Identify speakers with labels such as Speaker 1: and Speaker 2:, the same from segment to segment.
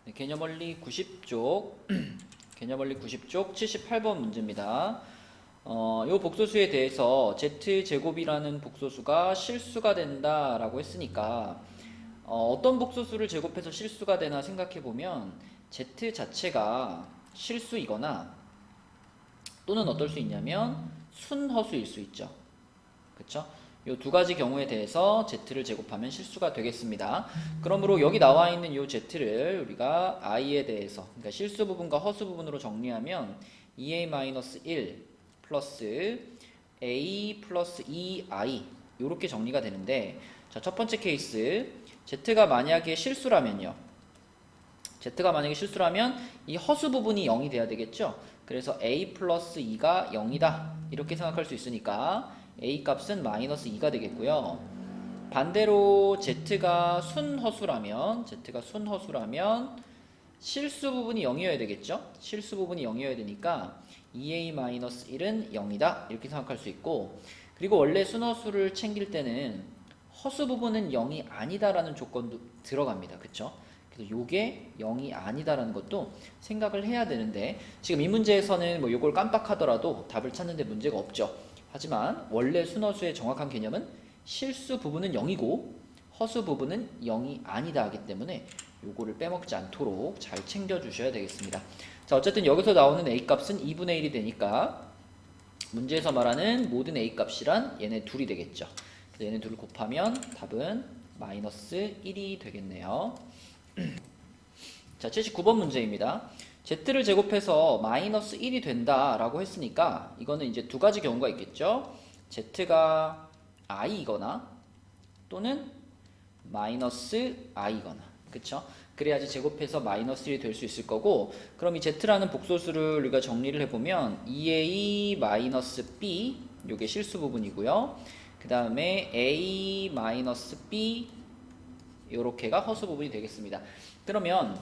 Speaker 1: 네, 개념원리 90쪽 개념원리 90쪽 78번 문제입니다. 요 복소수에 대해서 z제곱이라는 복소수가 실수가 된다라고 했으니까 어떤 복소수를 제곱해서 실수가 되나 생각해보면 z 자체가 실수이거나 또는 어떨 수 있냐면 순허수일 수 있죠. 그쵸? 요 두 가지 경우에 대해서 z를 제곱하면 실수가 되겠습니다. 그러므로 여기 나와 있는 요 z를 우리가 i에 대해서, 그러니까 실수 부분과 허수 부분으로 정리하면 2a-1 플러스 a 플러스 2i 요렇게 정리가 되는데, 자, 첫 번째 케이스 z가 만약에 실수라면요. z가 만약에 실수라면 이 허수 부분이 0이 돼야 되겠죠. 그래서 a 플러스 2가 0이다 이렇게 생각할 수 있으니까 a 값은 마이너스 2가 되겠고요. 반대로 z가 순허수라면 실수 부분이 0이어야 되겠죠. 실수 부분이 0이어야 되니까 2a-1은 0이다 이렇게 생각할 수 있고, 그리고 원래 순허수를 챙길 때는 허수 부분은 0이 아니다라는 조건도 들어갑니다. 그쵸? 그래서 요게 0이 아니다라는 것도 생각을 해야 되는데, 지금 이 문제에서는 뭐 요걸 깜빡하더라도 답을 찾는데 문제가 없죠. 하지만 원래 순허수의 정확한 개념은 실수 부분은 0이고 허수 부분은 0이 아니다 하기 때문에 요거를 빼먹지 않도록 잘 챙겨 주셔야 되겠습니다. 자, 어쨌든 여기서 나오는 a 값은 2분의 1이 되니까 문제에서 말하는 모든 a 값이란 얘네 둘이 되겠죠. 그래서 얘네 둘을 곱하면 답은 마이너스 1이 되겠네요. 자, 79번 문제입니다. z를 제곱해서 마이너스 1이 된다라고 했으니까 이거는 이제 두 가지 경우가 있겠죠. z가 i이거나 또는 마이너스 i거나, 그쵸? 그래야지 제곱해서 마이너스 1이 될 수 있을 거고, 그럼 이 z라는 복소수를 우리가 정리를 해보면 2a 마이너스 b 요게 실수 부분이고요. 그 다음에 a 마이너스 b 요렇게가 허수 부분이 되겠습니다. 그러면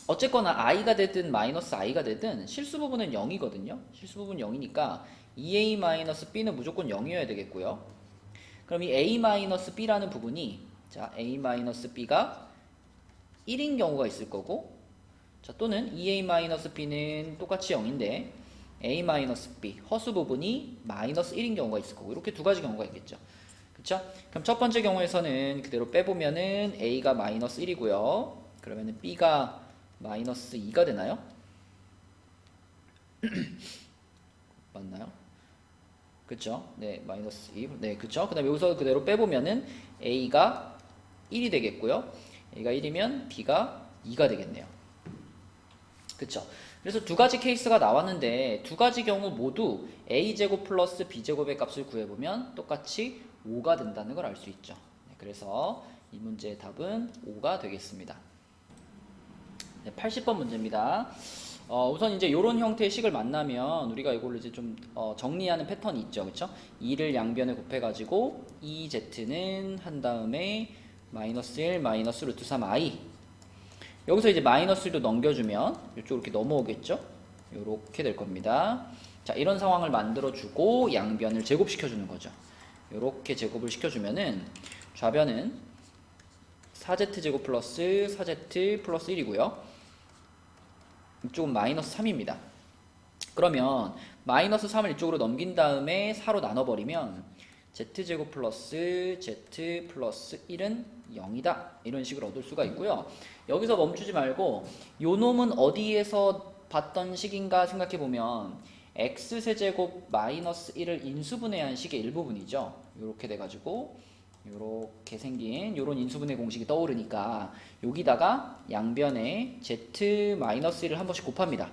Speaker 1: 어쨌거나 i가 되든 마이너스 i가 되든 실수 부분은 0이거든요. 실수 부분 0이니까 2a-b는 무조건 0이어야 되겠고요. 그럼 이 a-b라는 부분이, 자, a-b가 1인 경우가 있을 거고, 자, 또는 2a-b는 똑같이 0인데 a-b 허수 부분이 마이너스 1인 경우가 있을 거고, 이렇게 두 가지 경우가 있겠죠. 그쵸? 그럼 첫 번째 경우에서는 그대로 빼보면은 a가 마이너스 1이고요. 그러면은 b가 마이너스 2가 되나요? 맞나요? 그쵸? 네, 마이너스 2. 네, 그쵸? 그 다음에 여기서 그대로 빼보면은 a가 1이 되겠고요. a가 1이면 b가 2가 되겠네요. 그쵸? 그래서 두 가지 케이스가 나왔는데 두 가지 경우 모두 a제곱 플러스 b제곱의 값을 구해보면 똑같이 5가 된다는 걸 알 수 있죠. 네, 그래서 이 문제의 답은 5가 되겠습니다. 네, 80번 문제입니다. 우선 이제 이런 형태의 식을 만나면 우리가 이걸 이제 좀 정리하는 패턴이 있죠, 그렇죠? 2를 양변에 곱해가지고 2z는 한 다음에 마이너스 1 마이너스 루트 3i, 여기서 이제 마이너스 1도 넘겨주면 이쪽으로 이렇게 넘어오겠죠? 이렇게 될 겁니다. 자, 이런 상황을 만들어주고 양변을 제곱시켜주는 거죠. 이렇게 제곱을 시켜주면은 좌변은 4z제곱 플러스 4z 플러스 1이고요. 이쪽은 마이너스 3입니다. 그러면 마이너스 3을 이쪽으로 넘긴 다음에 4로 나눠버리면 z제곱 플러스 z 플러스 1은 0이다 이런 식으로 얻을 수가 있고요. 여기서 멈추지 말고 요 놈은 어디에서 봤던 식인가 생각해보면 x세제곱 마이너스 1을 인수분해한 식의 일부분이죠. 이렇게 돼가지고 요렇게 생긴 요런 인수분해 공식이 떠오르니까 여기다가 양변에 z-1을 한 번씩 곱합니다.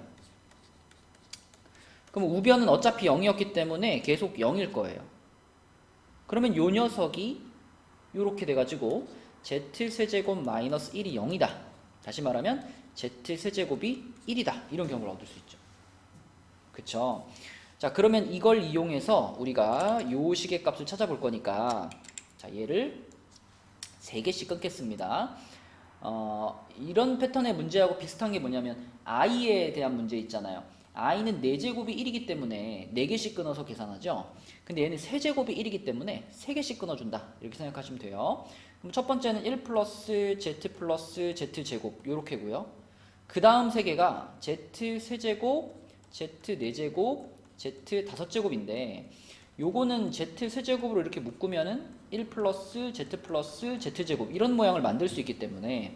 Speaker 1: 그럼 우변은 어차피 0이었기 때문에 계속 0일 거예요. 그러면 요 녀석이 요렇게 돼가지고 z세제곱 마이너스 1이 0이다. 다시 말하면 z세제곱이 1이다. 이런 경우를 얻을 수 있죠. 그쵸? 자, 그러면 이걸 이용해서 우리가 요 식의 값을 찾아볼 거니까, 자, 얘를 3개씩 끊겠습니다. 이런 패턴의 문제하고 비슷한 게 뭐냐면 i에 대한 문제 있잖아요. i는 4제곱이 1이기 때문에 4개씩 끊어서 계산하죠. 근데 얘는 세제곱이 1이기 때문에 3개씩 끊어준다. 이렇게 생각하시면 돼요. 그럼 첫 번째는 1 플러스 z 플러스 z제곱 요렇게고요. 그 다음 3개가 z 세제곱, z 4제곱, z 5제곱인데 요거는 z 세제곱으로 이렇게 묶으면은 1 플러스 z 플러스 z제곱 이런 모양을 만들 수 있기 때문에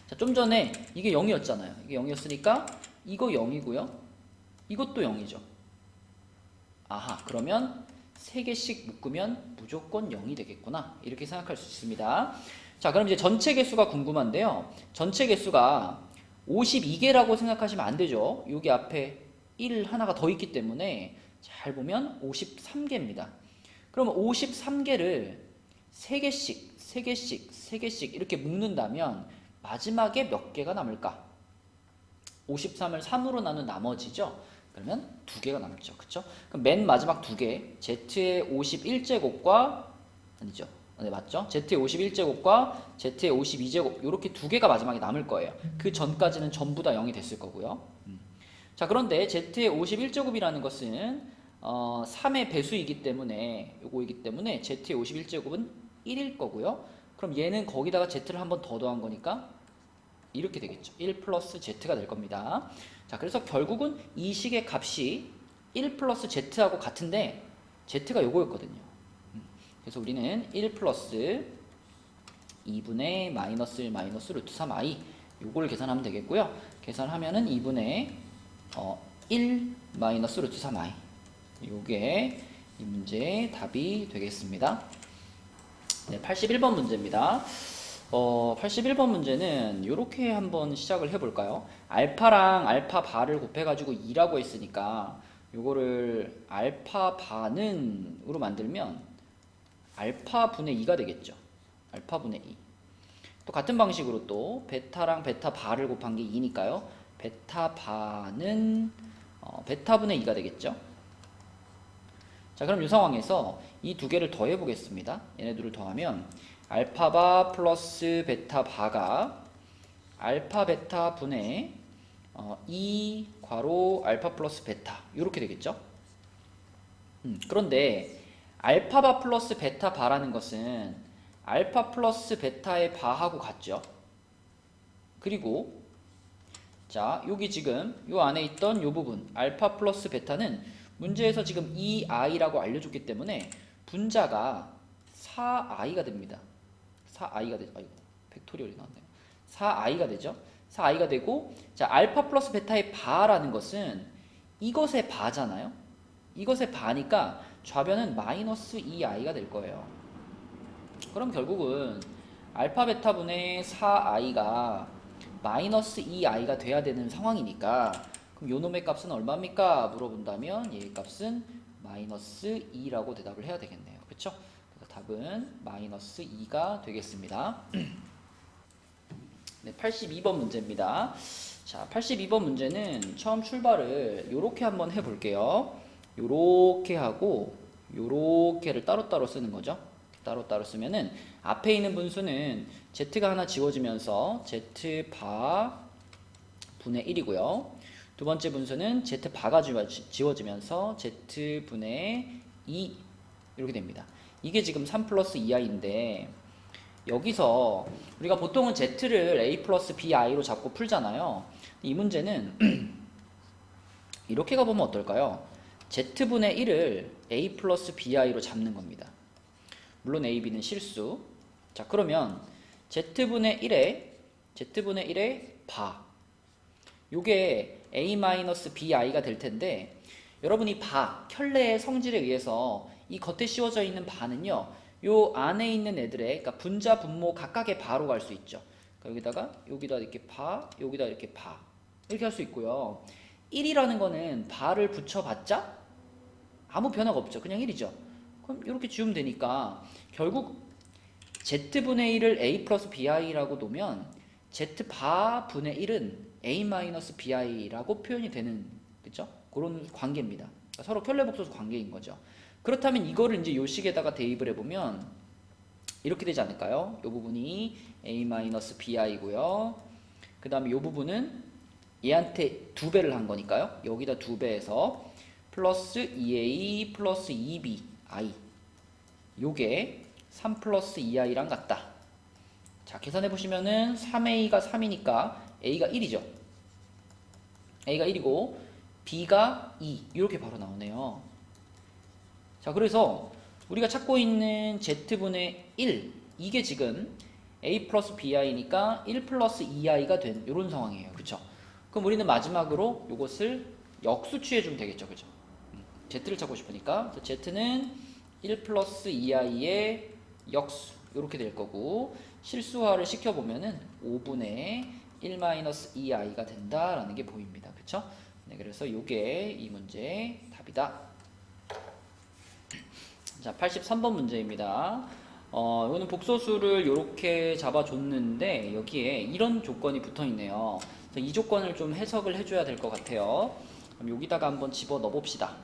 Speaker 1: 자, 좀 전에 이게 0이었잖아요. 이게 0이었으니까 이거 0이고요. 이것도 0이죠. 아하, 그러면 3개씩 묶으면 무조건 0이 되겠구나. 이렇게 생각할 수 있습니다. 자, 그럼 이제 전체 개수가 궁금한데요. 전체 개수가 52개라고 생각하시면 안 되죠. 여기 앞에 1 하나가 더 있기 때문에 잘 보면 53개입니다. 그러면 53개를 3개씩, 3개씩, 3개씩 이렇게 묶는다면 마지막에 몇 개가 남을까? 53을 3으로 나눈 나머지죠. 그러면 2개가 남죠. 그쵸? 그럼 맨 마지막 2개, z의 51제곱과 아니죠. 네, 맞죠? z의 51제곱과 z의 52제곱 이렇게 2개가 마지막에 남을 거예요. 그 전까지는 전부 다 0이 됐을 거고요. 자, 그런데 z의 51제곱이라는 것은 3의 배수이기 때문에 요거이기 때문에 z의 51제곱은 1일 거고요. 그럼 얘는 거기다가 z를 한 번 더 더한 거니까 이렇게 되겠죠. 1 플러스 z가 될 겁니다. 자, 그래서 결국은 이 식의 값이 1 플러스 z하고 같은데 z가 요거였거든요. 그래서 우리는 1 플러스 2분의 마이너스 1 마이너스 루트 3i 요걸 계산하면 되겠고요. 계산하면은 2분의 1 마이너스 루트 3i 요게 이 문제의 답이 되겠습니다. 네, 81번 문제입니다. 81번 문제는 이렇게 한번 시작을 해볼까요? 알파랑 알파 바를 곱해가지고 2라고 했으니까 요거를 알파 반은으로 만들면 알파 분의 2가 되겠죠. 알파 분의 2. 또 같은 방식으로 또 베타랑 베타 바를 곱한 게 2니까요. 베타 반은 베타 분의 2가 되겠죠. 자, 그럼 이 상황에서 이 두 개를 더해 보겠습니다. 얘네들을 더하면 알파바 플러스 베타 바가 알파 베타 분의 2 괄호 알파 플러스 베타 이렇게 되겠죠. 그런데 알파바 플러스 베타 바라는 것은 알파 플러스 베타의 바하고 같죠. 그리고 자, 여기 지금 요 안에 있던 요 부분 알파 플러스 베타는 문제에서 지금 2i라고 알려줬기 때문에 분자가 4i가 됩니다. 4i가 되죠. 아이고, 팩토리얼이 나왔네요. 4i가 되죠. 4i가 되고, 자, 알파 플러스 베타의 바라는 것은 이것의 바잖아요. 이것의 바니까 좌변은 마이너스 2i가 될 거예요. 그럼 결국은 알파 베타 분의 4i가 마이너스 2i가 돼야 되는 상황이니까 그럼 요 놈의 값은 얼마입니까? 물어본다면 얘의 값은 마이너스 2라고 대답을 해야 되겠네요. 그렇죠? 답은 마이너스 2가 되겠습니다. 네, 82번 문제입니다. 자, 82번 문제는 처음 출발을 요렇게 한번 해볼게요. 요렇게 하고 요렇게를 따로따로 쓰는 거죠. 따로따로 쓰면은 앞에 있는 분수는 z가 하나 지워지면서 z바 분의 1이고요. 두 번째 분수는 z바가 지워지면서 z분의 2 이렇게 됩니다. 이게 지금 3 플러스 2i인데 여기서 우리가 보통은 z를 a 플러스 bi로 잡고 풀잖아요. 이 문제는 이렇게 가보면 어떨까요? z분의 1을 a 플러스 bi로 잡는 겁니다. 물론 a, b는 실수. 자, 그러면 z분의 1의 바 요게 a-bi가 될 텐데 여러분이 바, 켤레의 성질에 의해서 이 겉에 씌워져 있는 바는요 요 안에 있는 애들의 그러니까 분자 분모 각각의 바로 갈 수 있죠. 그러니까 여기다 이렇게 바, 여기다 이렇게 바 이렇게 할 수 있고요. 1이라는 거는 바를 붙여봤자 아무 변화가 없죠. 그냥 1이죠. 그럼 이렇게 지우면 되니까 결국 z분의 1을 a 플러스 bi라고 놓으면 z바 분의 1은 a 마이너스 bi라고 표현이 되는 그죠? 그런 관계입니다. 그러니까 서로 켤레복소수 관계인 거죠. 그렇다면 이거를 이제 요 식에다가 대입을 해보면 이렇게 되지 않을까요? 이 부분이 a 마이너스 bi고요. 그 다음에 이 부분은 얘한테 2배를 한 거니까요. 여기다 2배해서 플러스 2a 플러스 2b i 요게 3 플러스 2i랑 같다. 자, 계산해 보시면은 3a가 3이니까 a가 1이죠. a가 1이고 b가 2 이렇게 바로 나오네요. 자, 그래서 우리가 찾고 있는 z분의 1 이게 지금 a 플러스 bi니까 1 플러스 2i가 된 이런 상황이에요. 그쵸? 그럼 우리는 마지막으로 이것을 역수 취해주면 되겠죠. 그죠? z를 찾고 싶으니까 z는 1 플러스 2i의 역수 이렇게 될 거고 실수화를 시켜보면은 5분의 1 마이너스 2i가 된다라는 게 보입니다. 그쵸? 네, 그래서 요게 이 문제의 답이다. 자, 83번 문제입니다. 이거는 복소수를 이렇게 잡아줬는데 여기에 이런 조건이 붙어 있네요. 그래서 이 조건을 좀 해석을 해줘야 될 것 같아요. 그럼 여기다가 한번 집어 넣어 봅시다.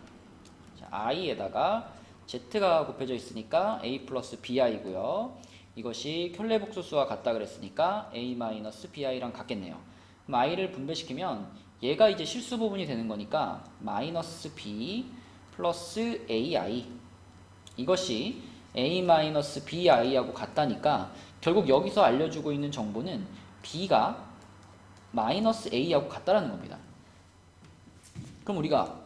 Speaker 1: 자, i에다가 z가 곱해져 있으니까 a 플러스 bi고요. 이것이 켤레 복소수와 같다 그랬으니까 a 마이너스 bi랑 같겠네요. 그럼 i를 분배시키면 얘가 이제 실수 부분이 되는 거니까 마이너스 b 플러스 ai 이것이 a-bi하고 같다니까 결국 여기서 알려주고 있는 정보는 b가 마이너스 a하고 같다라는 겁니다. 그럼 우리가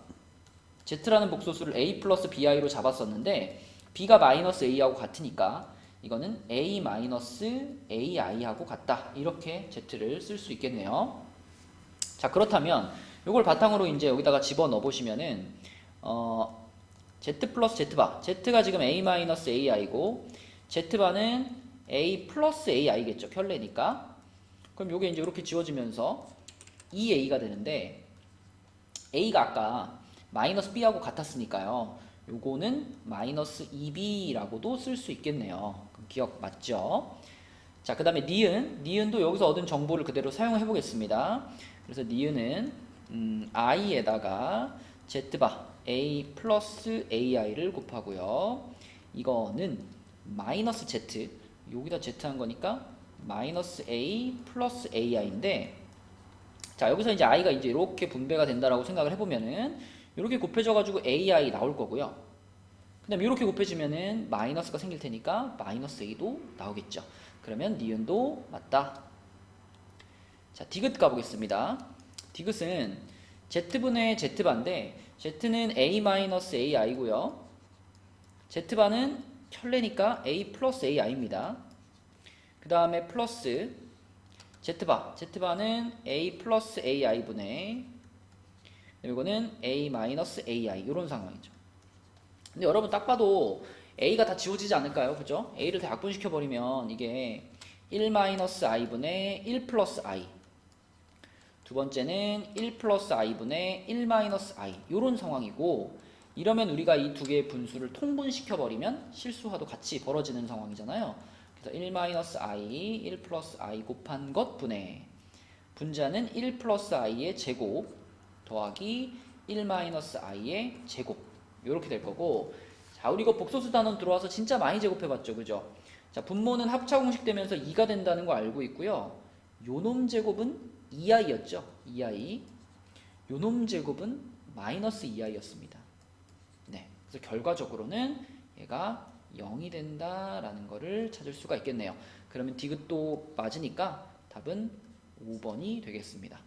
Speaker 1: z라는 복소수를 a 플러스 bi로 잡았었는데 b가 마이너스 a하고 같으니까 이거는 a 마이너스 ai하고 같다. 이렇게 z를 쓸 수 있겠네요. 자, 그렇다면 이걸 바탕으로 이제 여기다가 집어 넣어 보시면은 z 플러스 z바 z가 지금 a 마이너스 ai고 z바는 a 플러스 ai겠죠. 켤레니까. 그럼 요게 이제 이렇게 지워지면서 2a가 되는데 a가 아까 마이너스 b하고 같았으니까요. 요거는 마이너스 2b라고도 쓸 수 있겠네요. 그럼 기억 맞죠? 자, 그 다음에 니은도 여기서 얻은 정보를 그대로 사용해 보겠습니다. 그래서 니은은 i에다가 z바 a 플러스 ai를 곱하고요. 이거는 마이너스 z 여기다 z 한 거니까 마이너스 a 플러스 ai인데 자, 여기서 이제 i가 이제 이렇게 분배가 된다라고 생각을 해보면은 이렇게 곱해져 가지고 ai 나올 거고요. 그 다음에 이렇게 곱해지면은 마이너스가 생길 테니까 마이너스 a도 나오겠죠. 그러면 니은도 맞다. 자, 디귿 가보겠습니다. 디귿은 z분의 z바인데 z는 a-ai고요. z바는 켤레니까 a 플러스 ai입니다. 그 다음에 플러스 z바는 a 플러스 ai분의 이거는 a 마이너스 ai 이런 상황이죠. 근데 여러분 딱 봐도 a가 다 지워지지 않을까요? 그죠? a를 다 약분시켜 버리면 이게 1 마이너스 i분의 1 플러스 i 두 번째는 1 플러스 i분의 1 마이너스 i 이런 상황이고 이러면 우리가 이 두 개의 분수를 통분시켜 버리면 실수화도 같이 벌어지는 상황이잖아요. 그래서 1 마이너스 i 1 플러스 i 곱한 것 분의 분자는 1 플러스 i의 제곱 더하기 1 마이너스 i의 제곱 이렇게 될 거고 자, 우리 이거 복소수 단원 들어와서 진짜 많이 제곱해봤죠. 그죠? 자, 분모는 합차 공식 되면서 2가 된다는 거 알고 있고요. 요놈 제곱은 2i였죠. 2i. 요놈 제곱은 마이너스 2i였습니다. 네, 그래서 결과적으로는 얘가 0이 된다라는 거를 찾을 수가 있겠네요. 그러면 디귿도 맞으니까 답은 5번이 되겠습니다.